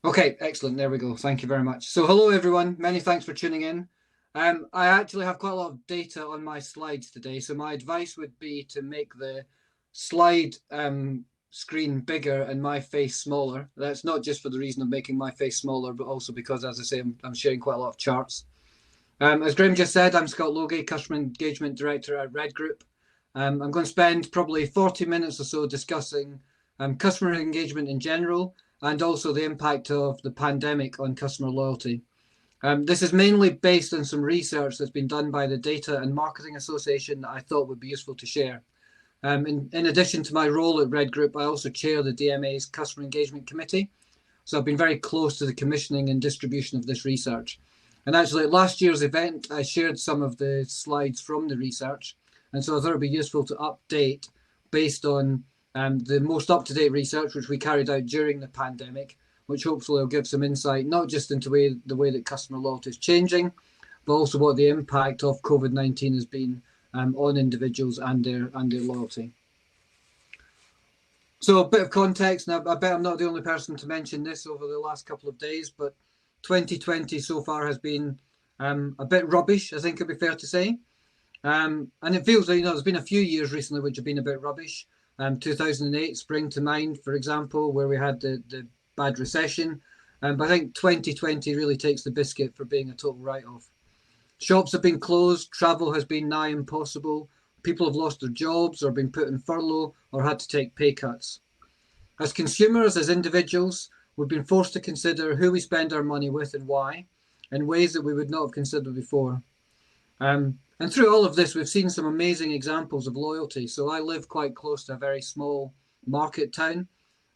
Okay, excellent. There we go. Thank you very much. So hello, everyone. Many thanks for tuning in. I actually have quite a lot of data on my slides today. So my advice would be to make the slide screen bigger and my face smaller. That's not just for the reason of making my face smaller, but also because, as I say, I'm sharing quite a lot of charts. As Graham just said, I'm Scott Logie, Customer Engagement Director at REaD Group. I'm going to spend probably 40 minutes or so discussing customer engagement in general, and also the impact of the pandemic on customer loyalty. This is mainly based on some research that's been done by the Data and Marketing Association that I thought would be useful to share. In addition to my role at REaD Group, I also chair the DMA's Customer Engagement Committee. So I've been very close to the commissioning and distribution of this research. And actually at last year's event, I shared some of the slides from the research. And so I thought it'd be useful to update based on the most up-to-date research, which we carried out during the pandemic, which hopefully will give some insight, not just into the way that customer loyalty is changing, but also what the impact of COVID-19 has been on individuals and their loyalty. So a bit of context. Now, I bet I'm not the only person to mention this over the last couple of days, but 2020 so far has been a bit rubbish, I think it'd be fair to say. And it feels like, there's been a few years recently which have been a bit rubbish. 2008 spring to mind, for example, where we had the bad recession. But I think 2020 really takes the biscuit for being a total write-off. Shops have been closed, travel has been nigh impossible, people have lost their jobs or been put in furlough or had to take pay cuts. As consumers, as individuals, we've been forced to consider who we spend our money with and why, in ways that we would not have considered before. And through all of this, we've seen some amazing examples of loyalty. So I live quite close to a very small market town,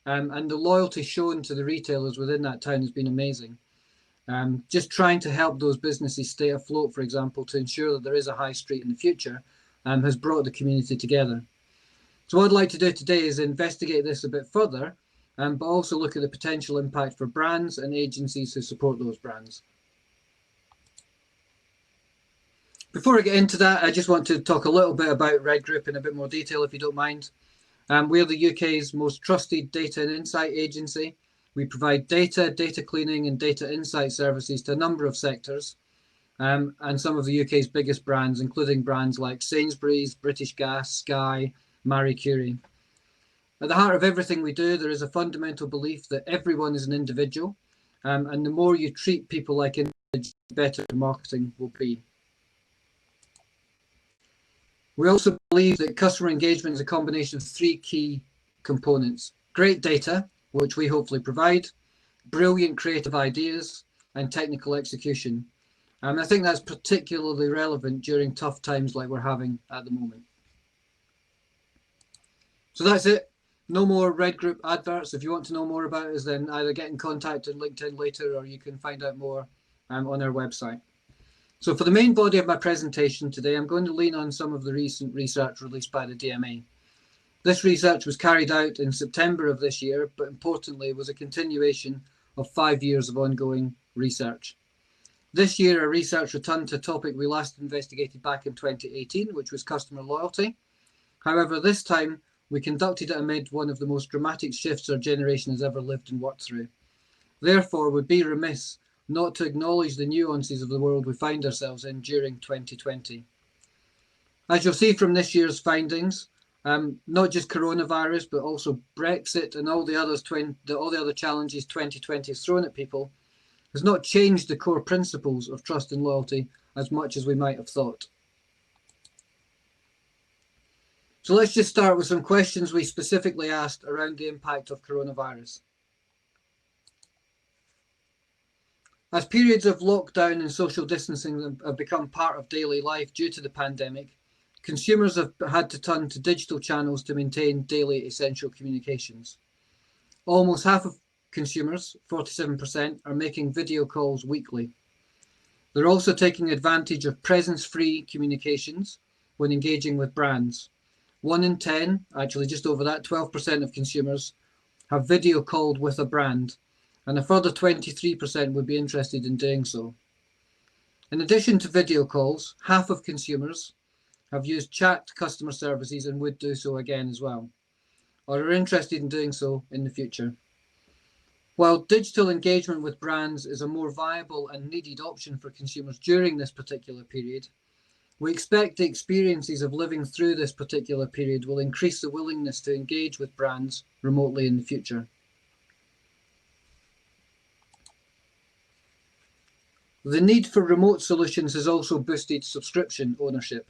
and the loyalty shown to the retailers within that town has been amazing. Just trying to help those businesses stay afloat, for example, to ensure that there is a high street in the future, has brought the community together. So what I'd like to do today is investigate this a bit further, but also look at the potential impact for brands and agencies who support those brands. Before I get into that, I just want to talk a little bit about REaD Group in a bit more detail, if you don't mind. We're the UK's most trusted data and insight agency. We provide data cleaning and data insight services to a number of sectors, and some of the UK's biggest brands, including brands like Sainsbury's, British Gas, Sky, Marie Curie. At the heart of everything we do, there is a fundamental belief that everyone is an individual, and the more you treat people like individuals, the better marketing will be. We also believe that customer engagement is a combination of three key components: great data, which we hopefully provide, brilliant creative ideas, and technical execution. And I think that's particularly relevant during tough times like we're having at the moment. So that's it. No more REaD Group adverts. If you want to know more about us, then either get in contact on LinkedIn later, or you can find out more on our website. So for the main body of my presentation today, I'm going to lean on some of the recent research released by the DMA. This research was carried out in September of this year, but importantly was a continuation of 5 years of ongoing research. This year, our research returned to a topic we last investigated back in 2018, which was customer loyalty. However, this time we conducted it amid one of the most dramatic shifts our generation has ever lived and worked through. Therefore, we'd be remiss not to acknowledge the nuances of the world we find ourselves in during 2020. As you'll see from this year's findings, not just coronavirus, but also Brexit and all the other challenges 2020 has thrown at people, has not changed the core principles of trust and loyalty as much as we might have thought. So let's just start with some questions we specifically asked around the impact of coronavirus. As periods of lockdown and social distancing have become part of daily life due to the pandemic, consumers have had to turn to digital channels to maintain daily essential communications. Almost half of consumers, 47%, are making video calls weekly. They're also taking advantage of presence-free communications when engaging with brands. 1 in 10, actually just over that, 12% of consumers have video called with a brand, and a further 23% would be interested in doing so. In addition to video calls, half of consumers have used chat customer services and would do so again as well, or are interested in doing so in the future. While digital engagement with brands is a more viable and needed option for consumers during this particular period, we expect the experiences of living through this particular period will increase the willingness to engage with brands remotely in the future. The need for remote solutions has also boosted subscription ownership.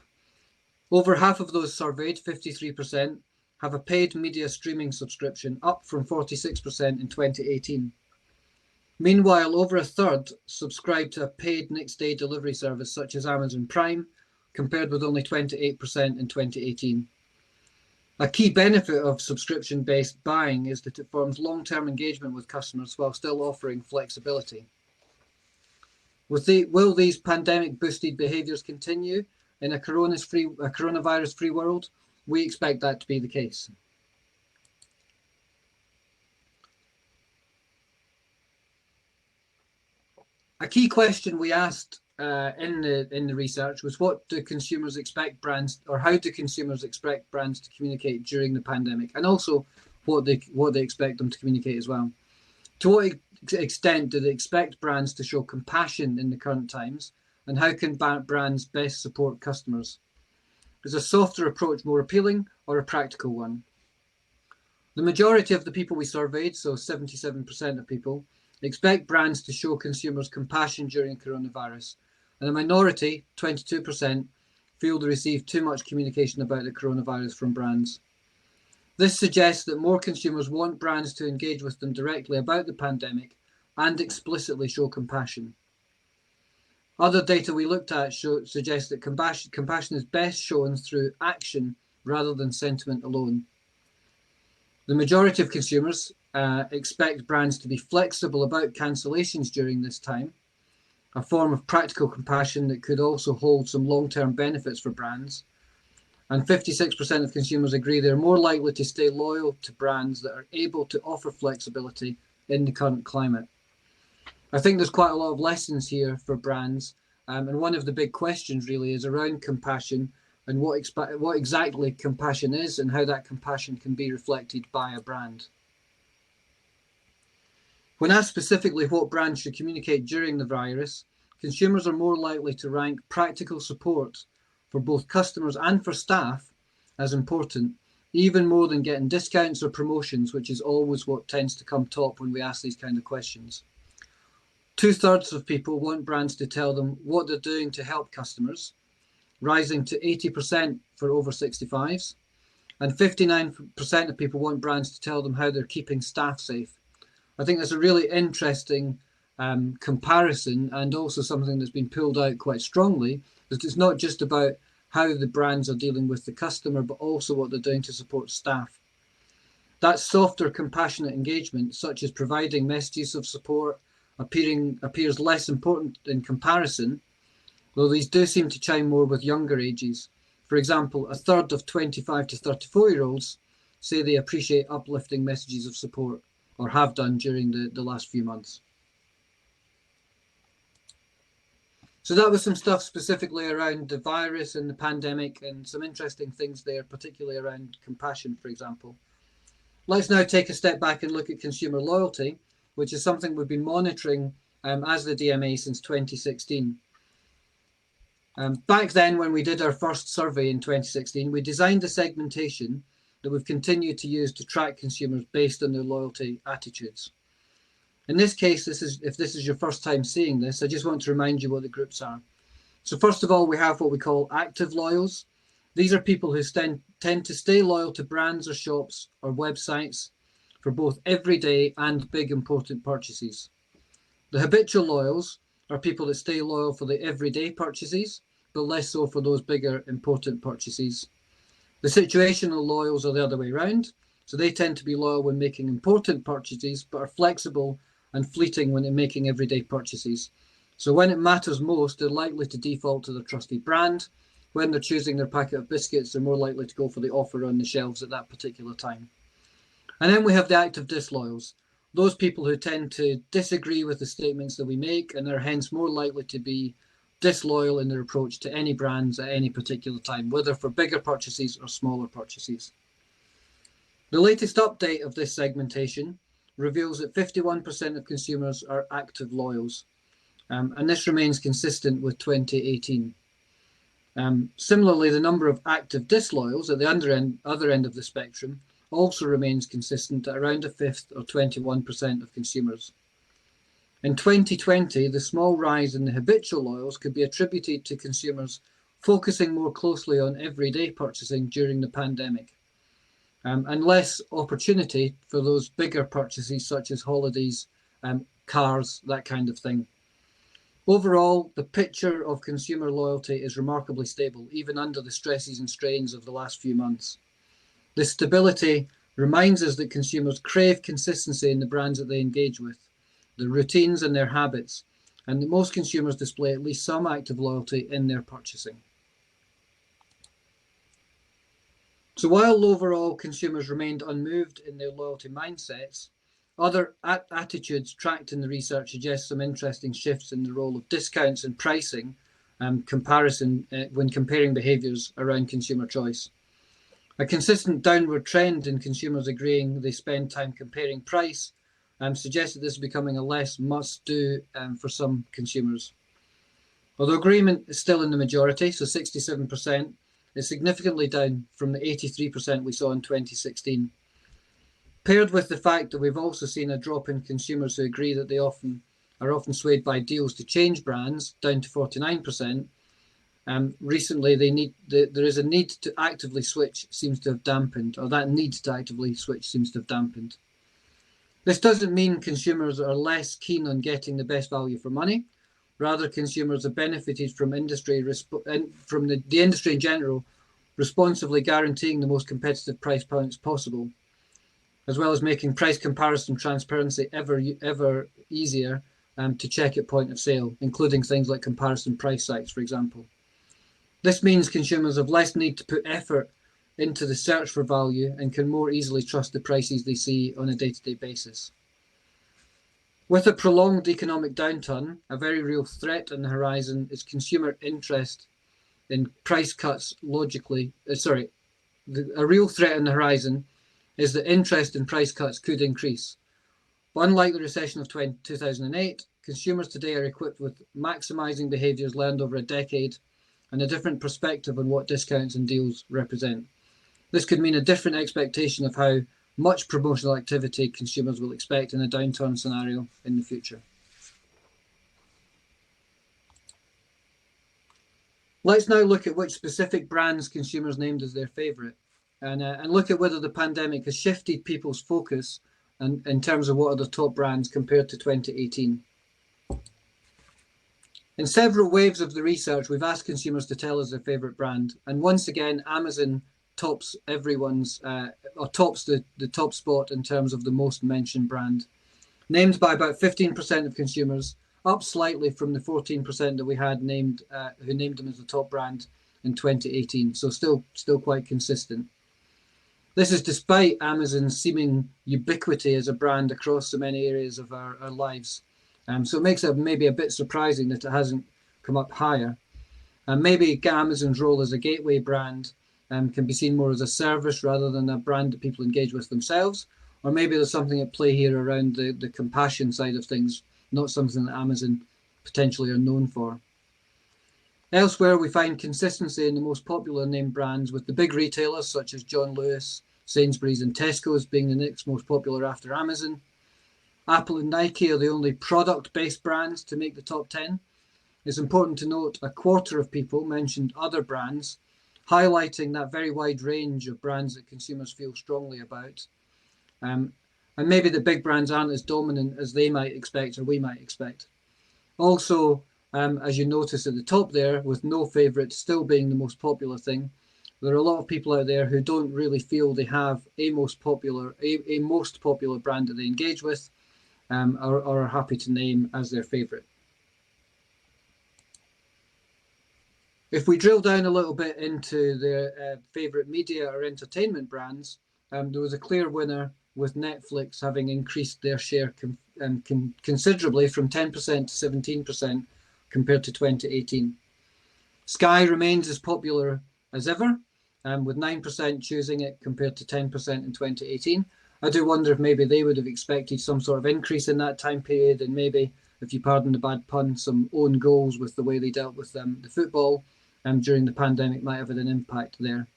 Over half of those surveyed, 53%, have a paid media streaming subscription, up from 46% in 2018. Meanwhile, over a third subscribe to a paid next-day delivery service such as Amazon Prime, compared with only 28% in 2018. A key benefit of subscription-based buying is that it forms long-term engagement with customers while still offering flexibility. Will these pandemic-boosted behaviours continue in a coronavirus-free world? We expect that to be the case. A key question we asked in the research was, what do consumers expect brands, or how do consumers expect brands to communicate during the pandemic, and also what they expect them to communicate as well. To what extent do they expect brands to show compassion in the current times, and how can brands best support customers? Is a softer approach more appealing, or a practical one? The majority of the people we surveyed, so 77% of people, expect brands to show consumers compassion during coronavirus, and a minority, 22%, feel they receive too much communication about the coronavirus from brands. This suggests that more consumers want brands to engage with them directly about the pandemic and explicitly show compassion. Other data we looked at suggests that compassion is best shown through action rather than sentiment alone. The majority of consumers expect brands to be flexible about cancellations during this time, a form of practical compassion that could also hold some long-term benefits for brands. And 56% of consumers agree they're more likely to stay loyal to brands that are able to offer flexibility in the current climate. I think there's quite a lot of lessons here for brands, and one of the big questions really is around compassion and what exactly compassion is and how that compassion can be reflected by a brand. When asked specifically what brands should communicate during the virus, consumers are more likely to rank practical support for both customers and for staff as important, even more than getting discounts or promotions, which is always what tends to come top when we ask these kind of questions. 2/3 of people want brands to tell them what they're doing to help customers, rising to 80% for over 65s, and 59% of people want brands to tell them how they're keeping staff safe. I think that's a really interesting comparison, and also something that's been pulled out quite strongly, that it's not just about how the brands are dealing with the customer, but also what they're doing to support staff. That softer, compassionate engagement, such as providing messages of support, appears less important in comparison, though these do seem to chime more with younger ages. For example, 1/3 of 25 to 34-year-olds say they appreciate uplifting messages of support, or have done during the last few months. So that was some stuff specifically around the virus and the pandemic, and some interesting things there, particularly around compassion, for example. Let's now take a step back and look at consumer loyalty, which is something we've been monitoring as the DMA since 2016. Back then, when we did our first survey in 2016, we designed a segmentation that we've continued to use to track consumers based on their loyalty attitudes. In this case, if this is your first time seeing this, I just want to remind you what the groups are. So first of all, we have what we call active loyals. These are people who tend to stay loyal to brands or shops or websites for both everyday and big important purchases. The habitual loyals are people that stay loyal for the everyday purchases, but less so for those bigger important purchases. The situational loyals are the other way around. So they tend to be loyal when making important purchases, but are flexible and fleeting when making everyday purchases. So when it matters most, they're likely to default to their trusted brand. When they're choosing their packet of biscuits, they're more likely to go for the offer on the shelves at that particular time. And then we have the active disloyals. Those people who tend to disagree with the statements that we make and are hence more likely to be disloyal in their approach to any brands at any particular time, whether for bigger purchases or smaller purchases. The latest update of this segmentation reveals that 51% of consumers are active loyals, and this remains consistent with 2018. Similarly, the number of active disloyals at the other end of the spectrum also remains consistent at around a fifth, or 21% of consumers. In 2020, the small rise in the habitual loyals could be attributed to consumers focusing more closely on everyday purchasing during the pandemic, and less opportunity for those bigger purchases such as holidays, cars, that kind of thing. Overall, the picture of consumer loyalty is remarkably stable, even under the stresses and strains of the last few months. This stability reminds us that consumers crave consistency in the brands that they engage with, their routines and their habits, and that most consumers display at least some active loyalty in their purchasing. So while overall consumers remained unmoved in their loyalty mindsets, other attitudes tracked in the research suggest some interesting shifts in the role of discounts and pricing when comparing behaviours around consumer choice. A consistent downward trend in consumers agreeing they spend time comparing price suggests that this is becoming a less must-do for some consumers. Although agreement is still in the majority, so 67%, is significantly down from the 83% we saw in 2016. Paired with the fact that we've also seen a drop in consumers who agree that they are often swayed by deals to change brands, down to 49%. Recently, there is a need to actively switch seems to have dampened, or that need to actively switch seems to have dampened. This doesn't mean consumers are less keen on getting the best value for money. Rather, consumers have benefited from the industry in general, responsibly guaranteeing the most competitive price points possible, as well as making price comparison transparency ever easier to check at point of sale, including things like comparison price sites, for example. This means consumers have less need to put effort into the search for value and can more easily trust the prices they see on a day-to-day basis. With a prolonged economic downturn, a very real threat on the horizon is consumer interest in price cuts a real threat on the horizon is that interest in price cuts could increase. But unlike the recession of 2008, consumers today are equipped with maximizing behaviors learned over a decade and a different perspective on what discounts and deals represent. This could mean a different expectation of how much promotional activity consumers will expect in a downturn scenario in the future. Let's now look at which specific brands consumers named as their favourite, and look at whether the pandemic has shifted people's focus in terms of what are the top brands compared to 2018. In several waves of the research, we've asked consumers to tell us their favourite brand, and once again, Amazon tops the top spot in terms of the most mentioned brand, named by about 15% of consumers, up slightly from the 14% that we had who named them as the top brand in 2018. So still quite consistent. This is despite Amazon's seeming ubiquity as a brand across so many areas of our lives. So it makes it maybe a bit surprising that it hasn't come up higher. Maybe Amazon's role as a gateway brand can be seen more as a service rather than a brand that people engage with themselves. Or maybe there's something at play here around the compassion side of things, not something that Amazon potentially are known for. Elsewhere, we find consistency in the most popular name brands, with the big retailers such as John Lewis, Sainsbury's and Tesco's being the next most popular after Amazon. Apple and Nike are the only product-based brands to make the top 10. It's important to note a quarter of people mentioned other brands, highlighting that very wide range of brands that consumers feel strongly about. And maybe the big brands aren't as dominant as they might expect or we might expect. Also, as you notice at the top there, with no favourite still being the most popular thing, there are a lot of people out there who don't really feel they have a most popular brand that they engage with, or are happy to name as their favourite. If we drill down a little bit into their favourite media or entertainment brands, there was a clear winner, with Netflix having increased their share considerably from 10% to 17% compared to 2018. Sky remains as popular as ever, with 9% choosing it compared to 10% in 2018. I do wonder if maybe they would have expected some sort of increase in that time period, and maybe, if you pardon the bad pun, some own goals with the way they dealt with the football during the pandemic might have had an impact there.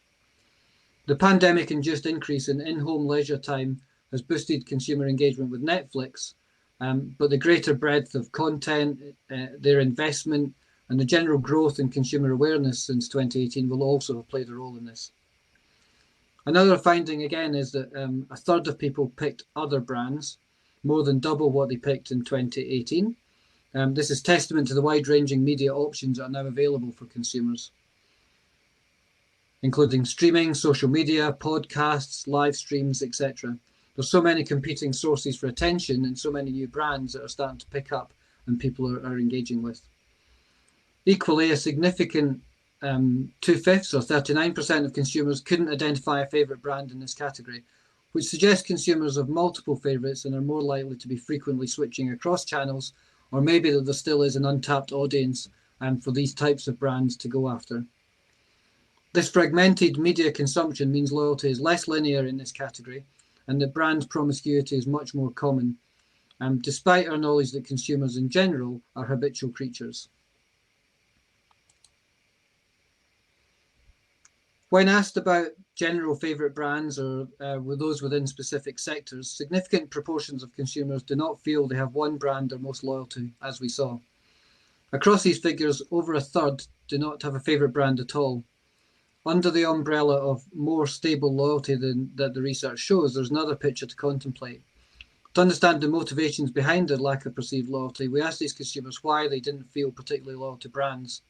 The pandemic-induced increase in in-home leisure time has boosted consumer engagement with Netflix, but the greater breadth of content, their investment, and the general growth in consumer awareness since 2018 will also have played a role in this. Another finding, again, is that a third of people picked other brands, more than double what they picked in 2018. This is testament to the wide-ranging media options that are now available for consumers, including streaming, social media, podcasts, live streams, etc. There's so many competing sources for attention and so many new brands that are starting to pick up and people are engaging with. Equally, a significant 2/5 or 39% of consumers couldn't identify a favourite brand in this category, which suggests consumers have multiple favourites and are more likely to be frequently switching across channels, or maybe that there still is an untapped audience for these types of brands to go after. This fragmented media consumption means loyalty is less linear in this category, and that brand promiscuity is much more common, despite our knowledge that consumers in general are habitual creatures. When asked about general favourite brands or with those within specific sectors, significant proportions of consumers do not feel they have one brand they're most loyal to, as we saw. Across these figures, over a third do not have a favourite brand at all. Under the umbrella of more stable loyalty than that the research shows, there's another picture to contemplate. To understand the motivations behind their lack of perceived loyalty, we asked these consumers why they didn't feel particularly loyal to brands.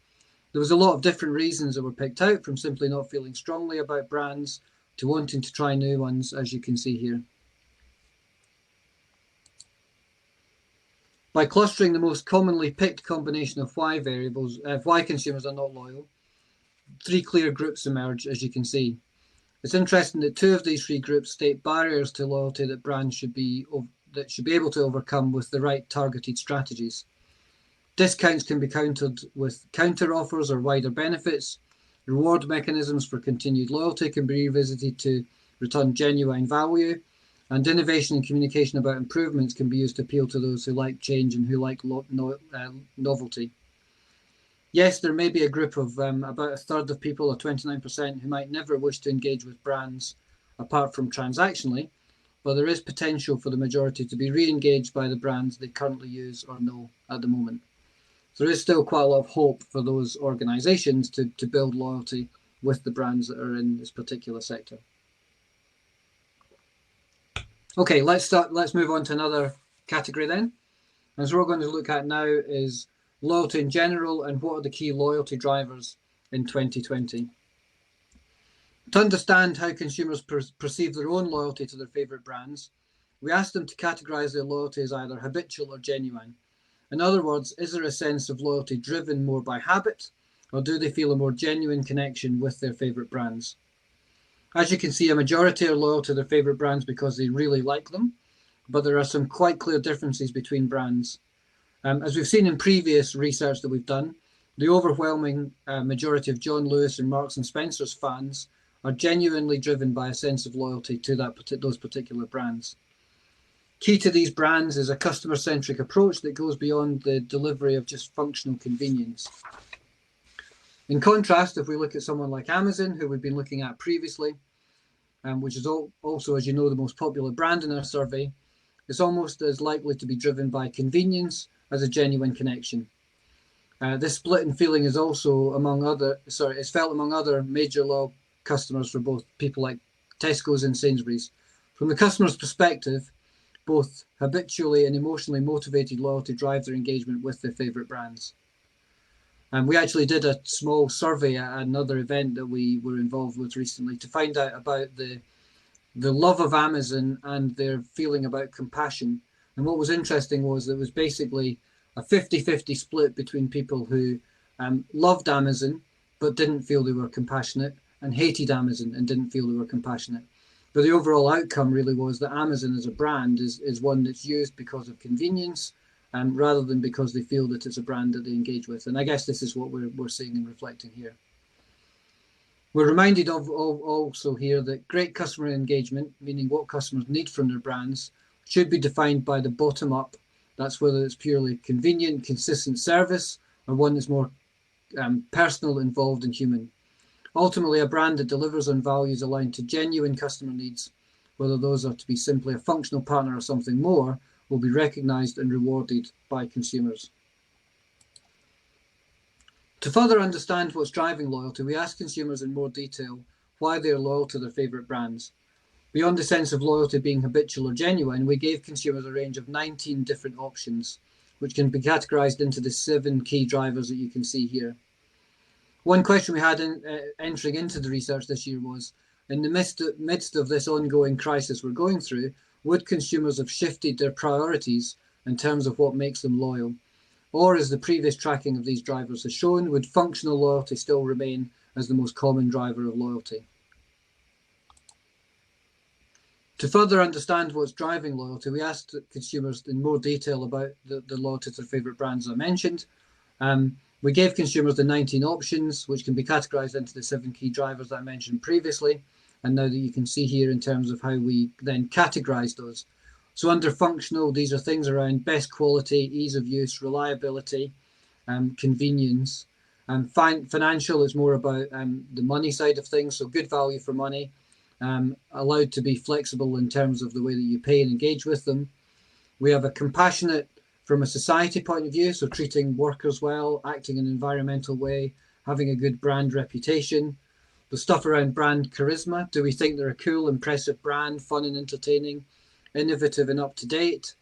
There was a lot of different reasons that were picked out, from simply not feeling strongly about brands to wanting to try new ones, as you can see here. By clustering the most commonly picked combination of why variables, why consumers are not loyal, 3 clear groups emerge, as you can see. It's interesting that 2 of these 3 groups state barriers to loyalty that brands should be able to overcome with the right targeted strategies. Discounts can be countered with counter offers or wider benefits. Reward mechanisms for continued loyalty can be revisited to return genuine value. And innovation and communication about improvements can be used to appeal to those who like change and who like novelty. Yes, there may be a group of about a third of people, or 29%, who might never wish to engage with brands apart from transactionally, but there is potential for the majority to be re-engaged by the brands they currently use or know at the moment. There is still quite a lot of hope for those organisations to build loyalty with the brands that are in this particular sector. Okay, let's move on to another category then. As we're going to look at now is loyalty in general and what are the key loyalty drivers in 2020. To understand how consumers perceive their own loyalty to their favourite brands, we asked them to categorise their loyalty as either habitual or genuine. In other words, is there a sense of loyalty driven more by habit, or do they feel a more genuine connection with their favourite brands? As you can see, a majority are loyal to their favourite brands because they really like them, but there are some quite clear differences between brands. As we've seen in previous research that we've done, the overwhelming majority of John Lewis and Marks and Spencer's fans are genuinely driven by a sense of loyalty to those particular brands. Key to these brands is a customer-centric approach that goes beyond the delivery of just functional convenience. In contrast, if we look at someone like Amazon, who we've been looking at previously, which is also, as you know, the most popular brand in our survey, it's almost as likely to be driven by convenience as a genuine connection. This split in feeling is also is felt among other major loyal customers for both people like Tesco's and Sainsbury's. From the customer's perspective, both habitually and emotionally motivated loyalty drives their engagement with their favourite brands. And we actually did a small survey at another event that we were involved with recently to find out about the love of Amazon and their feeling about compassion. And what was interesting was there was basically a 50-50 split between people who loved Amazon but didn't feel they were compassionate, and hated Amazon and didn't feel they were compassionate. But the overall outcome really was that Amazon as a brand is one that's used because of convenience, rather than because they feel that it's a brand that they engage with. And I guess this is what we're seeing and reflecting here. We're reminded of also here that great customer engagement, meaning what customers need from their brands, should be defined by the bottom up. That's whether it's purely convenient, consistent service, or one that's more personal, involved, and human. Ultimately, a brand that delivers on values aligned to genuine customer needs, whether those are to be simply a functional partner or something more, will be recognised and rewarded by consumers. To further understand what's driving loyalty, we ask consumers in more detail why they are loyal to their favourite brands. Beyond the sense of loyalty being habitual or genuine, we gave consumers a range of 19 different options, which can be categorised into the 7 key drivers that you can see here. One question we had entering into the research this year was, in the midst of this ongoing crisis we're going through, would consumers have shifted their priorities in terms of what makes them loyal? Or, as the previous tracking of these drivers has shown, would functional loyalty still remain as the most common driver of loyalty? To further understand what's driving loyalty, we asked consumers in more detail about the loyalty to their favourite brands I mentioned. We gave consumers the 19 options, which can be categorised into the 7 key drivers that I mentioned previously, and now that you can see here in terms of how we then categorise those. So under functional, these are things around best quality, ease of use, reliability, convenience. Financial is more about the money side of things, so good value for money, allowed to be flexible in terms of the way that you pay and engage with them. We have a compassionate from a society point of view, so treating workers well, acting in an environmental way, having a good brand reputation. The stuff around brand charisma, do we think they're a cool, impressive brand, fun and entertaining, innovative and up to date?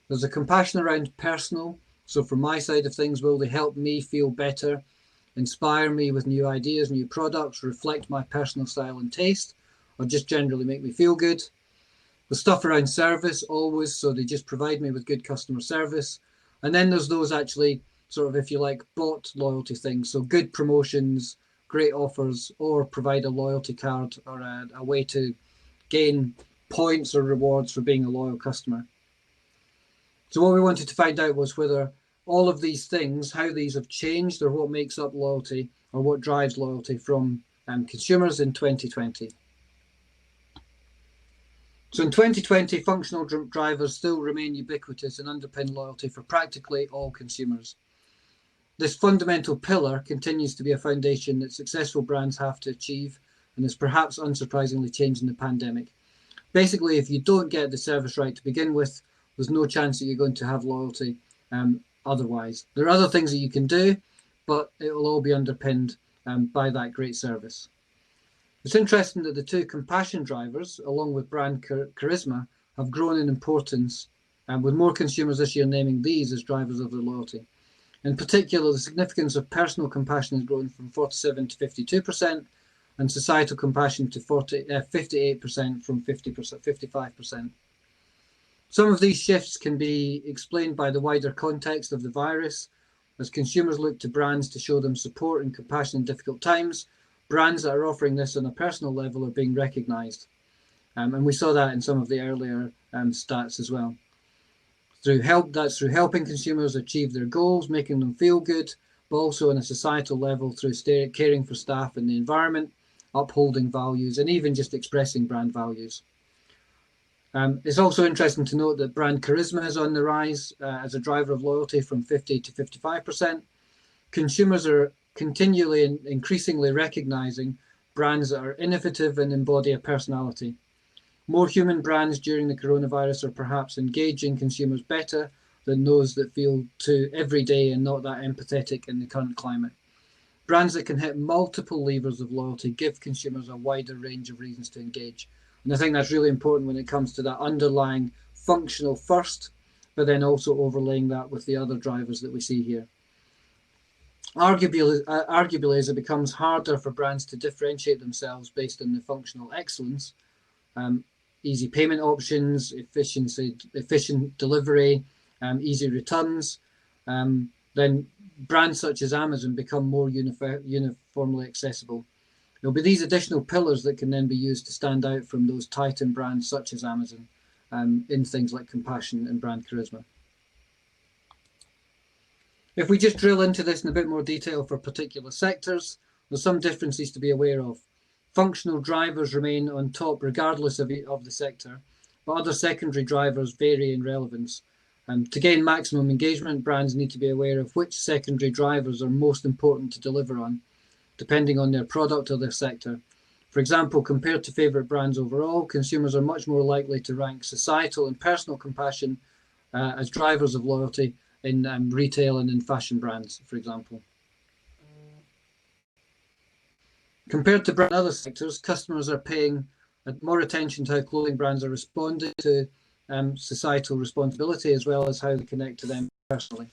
There's a compassion around personal, so from my side of things, will they help me feel better, inspire me with new ideas, new products, reflect my personal style and taste, or just generally make me feel good? The stuff around service, always, so they just provide me with good customer service. And then there's those actually sort of, if you like, bought loyalty things. So good promotions, great offers, or provide a loyalty card or a way to gain points or rewards for being a loyal customer. So what we wanted to find out was whether all of these things, how these have changed or what makes up loyalty or what drives loyalty from consumers in 2020. So in 2020, functional drivers still remain ubiquitous and underpin loyalty for practically all consumers. This fundamental pillar continues to be a foundation that successful brands have to achieve and has perhaps unsurprisingly changed in the pandemic. Basically, if you don't get the service right to begin with, there's no chance that you're going to have loyalty otherwise. There are other things that you can do, but it will all be underpinned by that great service. It's interesting that the 2 compassion drivers, along with brand charisma, have grown in importance, with more consumers this year naming these as drivers of their loyalty. In particular, the significance of personal compassion has grown from 47% to 52%, and societal compassion to 58% from 55%. Some of these shifts can be explained by the wider context of the virus, as consumers look to brands to show them support and compassion in difficult times. Brands that are offering this on a personal level are being recognised. And we saw that in some of the earlier stats as well. That's through helping consumers achieve their goals, making them feel good, but also on a societal level through caring for staff and the environment, upholding values, and even just expressing brand values. It's also interesting to note that brand charisma is on the rise as a driver of loyalty from 50 to 55%. Consumers are continually and increasingly recognising brands that are innovative and embody a personality. More human brands during the coronavirus are perhaps engaging consumers better than those that feel too everyday and not that empathetic in the current climate. Brands that can hit multiple levers of loyalty give consumers a wider range of reasons to engage. And I think that's really important when it comes to that underlying functional first, but then also overlaying that with the other drivers that we see here. Arguably, as it becomes harder for brands to differentiate themselves based on the functional excellence, easy payment options, efficient delivery, easy returns, then brands such as Amazon become more uniformly accessible. There'll be these additional pillars that can then be used to stand out from those titan brands such as Amazon in things like compassion and brand charisma. If we just drill into this in a bit more detail for particular sectors, there's some differences to be aware of. Functional drivers remain on top regardless of the sector, but other secondary drivers vary in relevance. To gain maximum engagement, brands need to be aware of which secondary drivers are most important to deliver on, depending on their product or their sector. For example, compared to favourite brands overall, consumers are much more likely to rank societal and personal compassion as drivers of loyalty in retail and in fashion brands, for example. Compared to brand other sectors, customers are paying more attention to how clothing brands are responding to societal responsibility, as well as how they connect to them personally.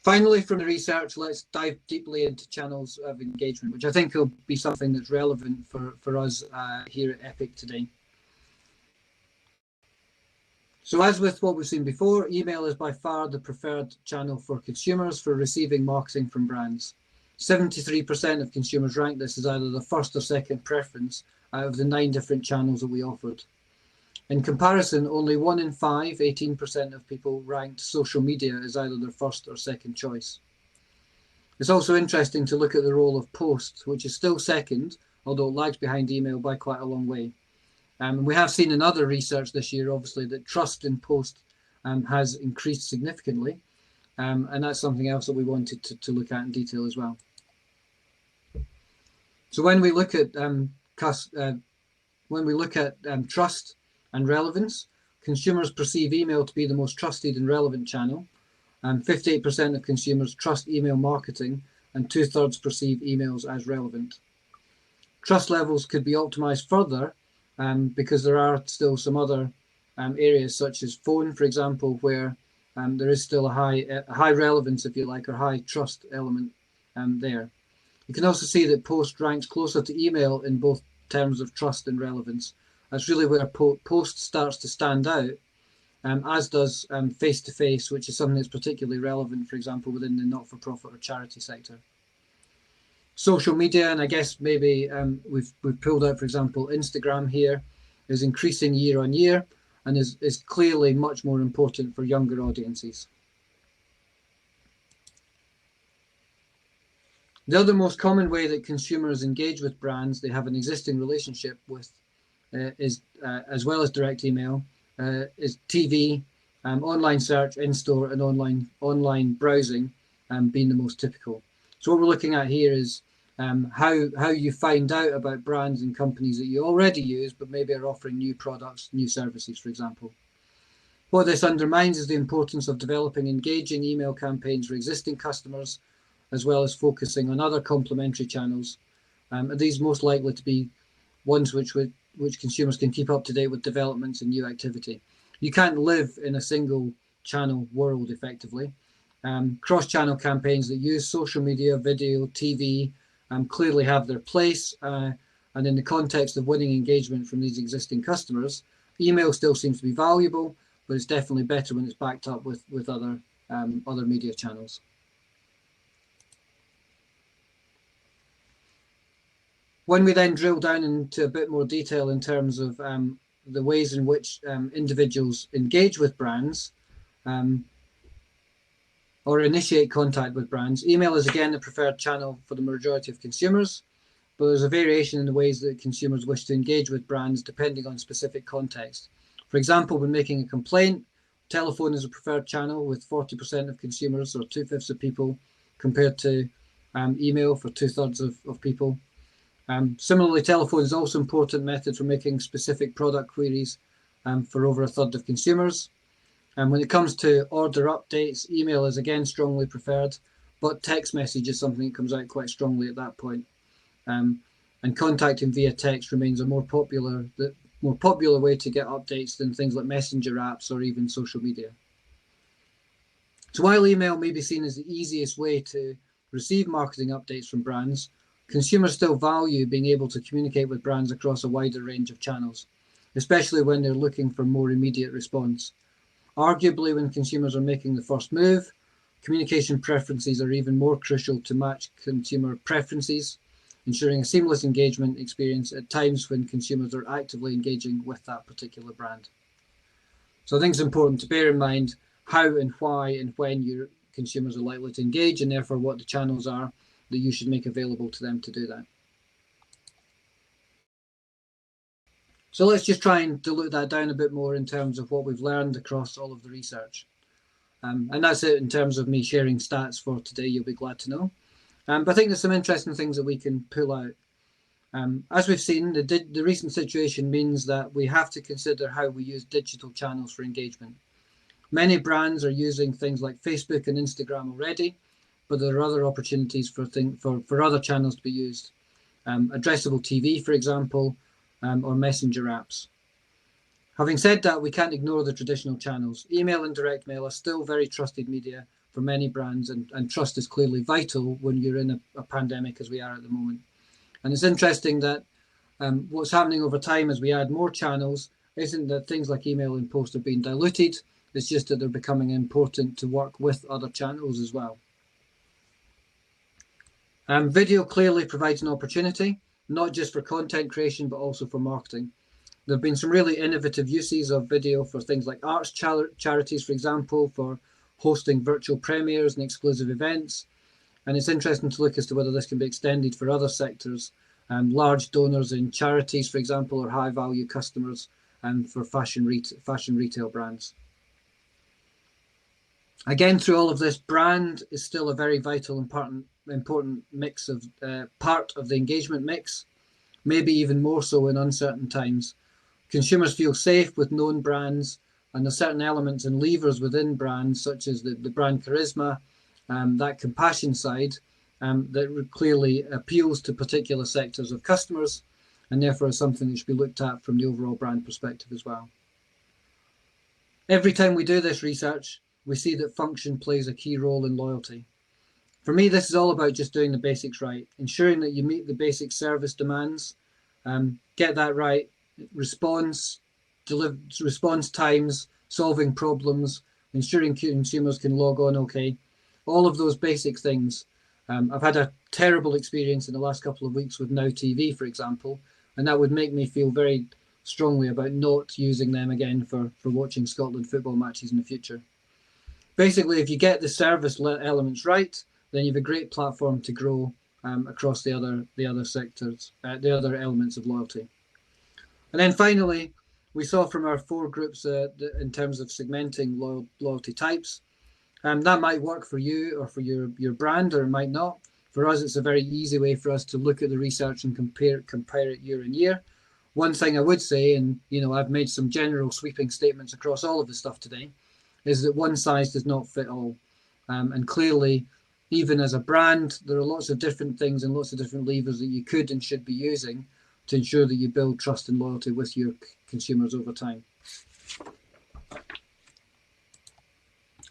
Finally, from the research, let's dive deeply into channels of engagement, which I think will be something that's relevant for us here at Epic today. So as with what we've seen before, email is by far the preferred channel for consumers for receiving marketing from brands. 73% of consumers rank this as either the first or second preference out of the 9 different channels that we offered. In comparison, only 1 in 5, 18% of people ranked social media as either their first or second choice. It's also interesting to look at the role of post, which is still second, although it lags behind email by quite a long way. We have seen in other research this year, obviously, that trust in post has increased significantly, and that's something else that we wanted to look at in detail as well. So when we look at trust and relevance, consumers perceive email to be the most trusted and relevant channel. 58% of consumers trust email marketing, and 2/3 perceive emails as relevant. Trust levels could be optimized further because there are still some other areas, such as phone, for example, where there is still a high relevance, if you like, or high trust element there. You can also see that post ranks closer to email in both terms of trust and relevance. That's really where post starts to stand out, as does face-to-face, which is something that's particularly relevant, for example, within the not-for-profit or charity sector. Social media, and I guess maybe we've pulled out, for example, Instagram here, is increasing year on year and is clearly much more important for younger audiences. The other most common way that consumers engage with brands they have an existing relationship with is, as well as direct email, is TV, online search, in-store, and online browsing being the most typical. So what we're looking at here is how you find out about brands and companies that you already use, but maybe are offering new products, new services, for example. What this undermines is the importance of developing engaging email campaigns for existing customers, as well as focusing on other complementary channels. And these most likely to be ones which consumers can keep up to date with developments and new activity. You can't live in a single channel world effectively. Cross-channel campaigns that use social media, video, TV clearly have their place. And in the context of winning engagement from these existing customers, email still seems to be valuable, but it's definitely better when it's backed up with other media channels. When we then drill down into a bit more detail in terms of the ways in which individuals engage with brands or initiate contact with brands, email is again the preferred channel for the majority of consumers, but there's a variation in the ways that consumers wish to engage with brands depending on specific context. For example, when making a complaint, telephone is a preferred channel with 40% of consumers, or 2/5 of people, compared to email for 2/3 of people. Similarly, telephone is also an important method for making specific product queries for over 1/3 of consumers. And when it comes to order updates, email is again strongly preferred, but text message is something that comes out quite strongly at that point. And contacting via text remains a more popular way to get updates than things like messenger apps or even social media. So while email may be seen as the easiest way to receive marketing updates from brands, consumers still value being able to communicate with brands across a wider range of channels, especially when they're looking for more immediate response. Arguably, when consumers are making the first move, communication preferences are even more crucial to match consumer preferences, ensuring a seamless engagement experience at times when consumers are actively engaging with that particular brand. So I think it's important to bear in mind how and why and when you're consumers are likely to engage, and therefore what the channels are that you should make available to them to do that. So let's just try and dilute that down a bit more in terms of what we've learned across all of the research. And that's it in terms of me sharing stats for today, you'll be glad to know. But I think there's some interesting things that we can pull out. As we've seen, the recent situation means that we have to consider how we use digital channels for engagement. Many brands are using things like Facebook and Instagram already, but there are other opportunities for other channels to be used. Addressable TV, for example, or messenger apps. Having said that, we can't ignore the traditional channels. Email and direct mail are still very trusted media for many brands, and trust is clearly vital when you're in a pandemic as we are at the moment. And it's interesting that what's happening over time as we add more channels isn't that things like email and post are being diluted, it's just that they're becoming important to work with other channels as well. Video clearly provides an opportunity, not just for content creation, but also for marketing. There have been some really innovative uses of video for things like arts charities, for example, for hosting virtual premieres and exclusive events. And it's interesting to look as to whether this can be extended for other sectors. Large donors in charities, for example, or high-value customers for fashion retail brands. Again, through all of this, brand is still a very vital and important mix of part of the engagement mix, maybe even more so in uncertain times. Consumers feel safe with known brands, and there's certain elements and levers within brands, such as the brand charisma, that compassion side, that clearly appeals to particular sectors of customers, and therefore is something that should be looked at from the overall brand perspective as well. Every time we do this research, we see that function plays a key role in loyalty. For me, this is all about just doing the basics right, ensuring that you meet the basic service demands, get that right, response times, solving problems, ensuring consumers can log on okay. All of those basic things. I've had a terrible experience in the last couple of weeks with Now TV, for example, and that would make me feel very strongly about not using them again for watching Scotland football matches in the future. Basically, if you get the service elements right, then you have a great platform to grow across the other sectors, the other elements of loyalty. And then finally, we saw from our 4 groups in terms of segmenting loyalty types. That might work for you or for your brand, or it might not. For us, it's a very easy way for us to look at the research and compare it year on year. One thing I would say, and I've made some general sweeping statements across all of the stuff today, is that one size does not fit all. And clearly, even as a brand, there are lots of different things and lots of different levers that you could and should be using to ensure that you build trust and loyalty with your consumers over time.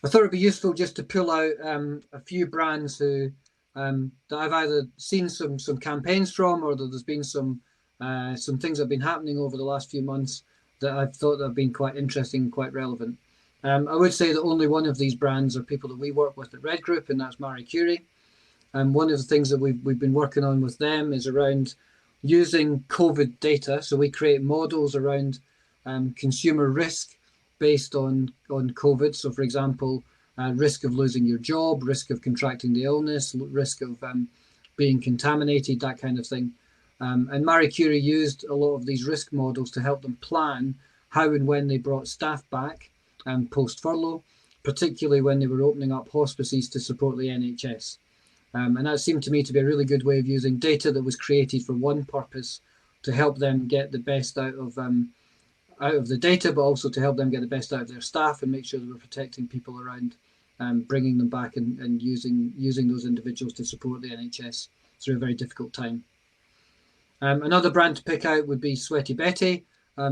I thought it'd be useful just to pull out a few brands that I've either seen some campaigns from, or that there's been some things that have been happening over the last few months that I've thought that have been quite interesting and quite relevant. I would say that only one of these brands are people that we work with at REaD Group, and that's Marie Curie. And one of the things that we've been working on with them is around using COVID data. So we create models around consumer risk based on COVID. So for example, risk of losing your job, risk of contracting the illness, risk of being contaminated, that kind of thing. And Marie Curie used a lot of these risk models to help them plan how and when they brought staff back post-furlough, particularly when they were opening up hospices to support the NHS. And that seemed to me to be a really good way of using data that was created for one purpose to help them get the best out of the data, but also to help them get the best out of their staff and make sure that we're protecting people around, bringing them back and using those individuals to support the NHS through a very difficult time. Another brand to pick out would be Sweaty Betty.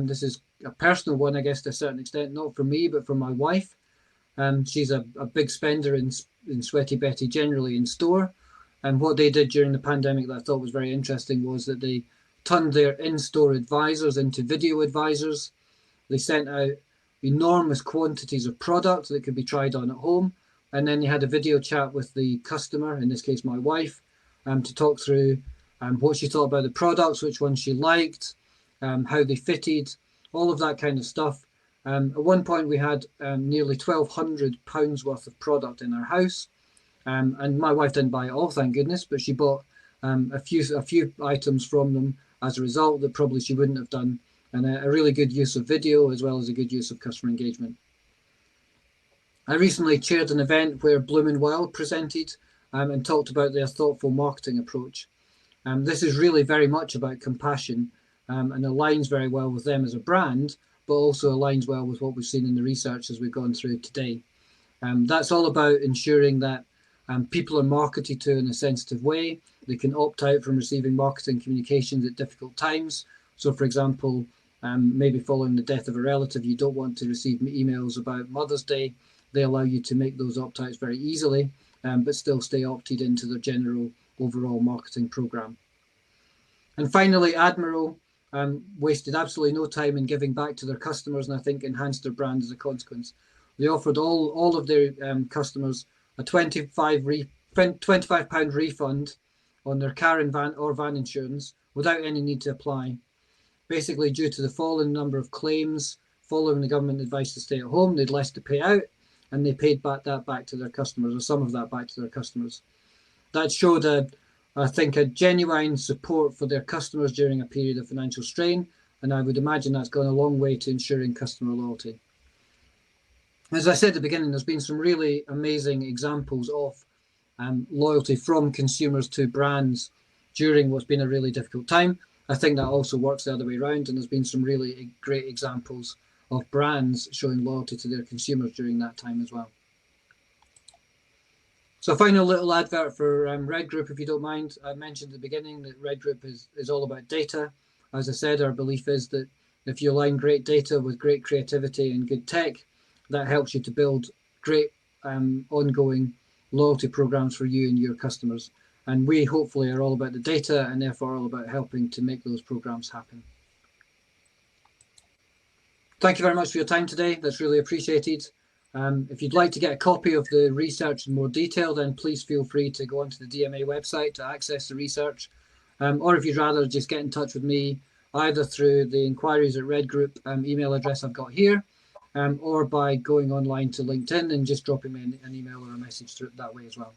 This is a personal one, I guess, to a certain extent, not for me, but for my wife. She's a big spender in Sweaty Betty, generally in store. And what they did during the pandemic that I thought was very interesting was that they turned their in-store advisors into video advisors. They sent out enormous quantities of product that could be tried on at home. And then they had a video chat with the customer, in this case, my wife, to talk through what she thought about the products, which ones she liked, how they fitted, all of that kind of stuff. At one point, we had nearly £1,200 worth of product in our house, and my wife didn't buy it all, thank goodness, but she bought a few items from them as a result that probably she wouldn't have done, and a really good use of video as well as a good use of customer engagement. I recently chaired an event where Bloom & Wild presented and talked about their thoughtful marketing approach. This is really very much about compassion and aligns very well with them as a brand, but also aligns well with what we've seen in the research as we've gone through today. That's all about ensuring that people are marketed to in a sensitive way. They can opt out from receiving marketing communications at difficult times. So, for example, maybe following the death of a relative, you don't want to receive emails about Mother's Day. They allow you to make those opt-outs very easily, but still stay opted into their general overall marketing program. And finally, Admiral wasted absolutely no time in giving back to their customers, and I think enhanced their brand as a consequence. They offered all of their customers a £25 refund on their car and van insurance without any need to apply. Basically, due to the fall in the number of claims following the government advice to stay at home, they'd less to pay out, and they paid back to their customers, or some of that back to their customers. That showed, I think, a genuine support for their customers during a period of financial strain, and I would imagine that's gone a long way to ensuring customer loyalty. As I said at the beginning, there's been some really amazing examples of loyalty from consumers to brands during what's been a really difficult time. I think that also works the other way around, and there's been some really great examples of brands showing loyalty to their consumers during that time as well. So a final little advert for REaD Group, if you don't mind. I mentioned at the beginning that REaD Group is all about data. As I said, our belief is that if you align great data with great creativity and good tech, that helps you to build great ongoing loyalty programs for you and your customers. And we hopefully are all about the data and therefore all about helping to make those programs happen. Thank you very much for your time today. That's really appreciated. If you'd like to get a copy of the research in more detail, then please feel free to go onto the DMA website to access the research. Or if you'd rather just get in touch with me, either through the inquiries at REaD Group email address I've got here, or by going online to LinkedIn and just dropping me an email or a message through that way as well.